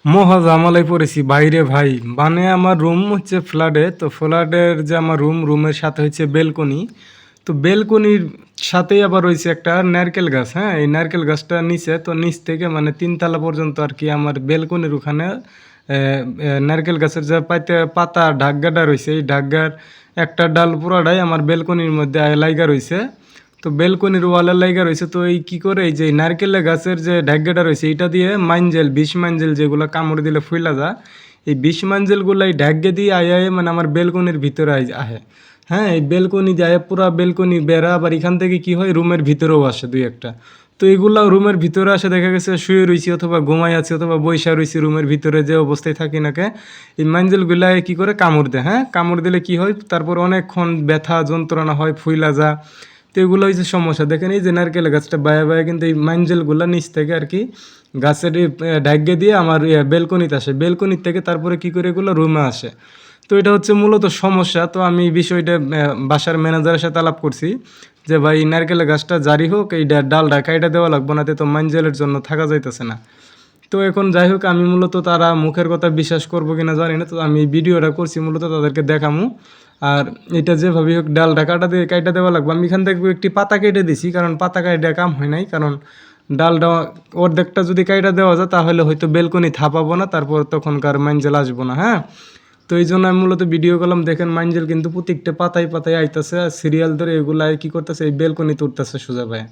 মহা জামালায় পড়েছি বাইরে ভাই। মানে আমার রুম হচ্ছে ফ্ল্যাটে, তো ফ্ল্যাটের যে আমার রুমের সাথে হচ্ছে বেলকনি। তো বেলকনির সাথেই আবার রয়েছে একটা নারকেল গাছ। হ্যাঁ, এই নারকেল গাছটা নিচে, তো নিচ থেকে মানে ৩ তলা পর্যন্ত আর কি আমার বেলকনির ওখানে নারকেল গাছের যে পাতা ঢাকগাটা রয়েছে, এই ঢাকগার একটা ডাল পুরাটাই আমার বেলকনির মধ্যে লাইগা রয়েছে। তো বেলকনির ওয়ালের লাইগা রয়েছে, তো এই কি করে এই যে নারকেল গাছের যে ঢাকগাটা রয়েছে এইটা দিয়ে মাঞ্জেল, বিষ মাঞ্জেল যেগুলো কামড় দিলে ফুইলা যা, এই বিষ মাঞ্জেলগুলো এই ঢাকগে দিয়ে আয় মানে আমার বেলকনির ভিতরে আহে। হ্যাঁ, এই বেলকনি যায় পুরা বেলকনি বেড়া, আবার এখান থেকে কি হয় রুমের ভিতরেও আসে দুই একটা। তো এগুলা রুমের ভিতরে আসে, দেখা গেছে শুয়ে রয়েছি অথবা ঘুমাই আছি অথবা বইসা রয়েছি রুমের ভিতরে, যে অবস্থায় থাকি নাকে এই মাঞ্জেলগুলা কি করে কামড় দেয়। হ্যাঁ, কামড় দিলে কি হয় তারপর অনেকক্ষণ ব্যথা যন্ত্রণা হয়, ফুইলা যা। তো এগুলো হচ্ছে সমস্যা। দেখেন এই যে নারকেল গাছটা বায়ে বায়ে কিন্তু এই মাঞ্জেলগুলা নিচ থেকে আর কি গাছের ঢাকগে দিয়ে আমার বেলকনিতে আসে, বেলকনির থেকে তারপরে কি করে এগুলো রুমে আসে। তো এটা হচ্ছে মূলত সমস্যা। তো আমি এই বিষয়টা বাসার ম্যানেজারের সাথে আলাপ করছি যে ভাই নারকেলের গাছটা জারি হোক, এই ডালটা কাইটা দেওয়া লাগবো, না তো মাঞ্জেলের জন্য থাকা যাইতেছে না। তো এখন যাই হোক, আমি মূলত তারা মুখের কথা বিশ্বাস করবো কিনা জানি না, তো আমি ভিডিওটা করছি মূলত তাদেরকে দেখামু। আর এটা যেভাবে হোক ডালটা কাইটা দেওয়া লাগবে। আমি এখান থেকে একটি পাতা কেটে দিছি, কারণ পাতা কাইটা কাম হয় নাই, কারণ ডালটা অর্ধেকটা যদি কাইটা দেওয়া যায় তাহলে হয়তো বেলকনি থাপাবো না, তারপর তখনকার মাঞ্জেল আসবো না। হ্যাঁ, তো এই জন্য আমি মূলত ভিডিও করলাম। দেখেন মাঞ্জেল কিন্তু প্রত্যেকটা পাতায় পাতায় আইতাছে, সিরিয়াল ধরে এগুলাই কি করতেছে এই বেলকনি তুলতেছে সোজা ভাই।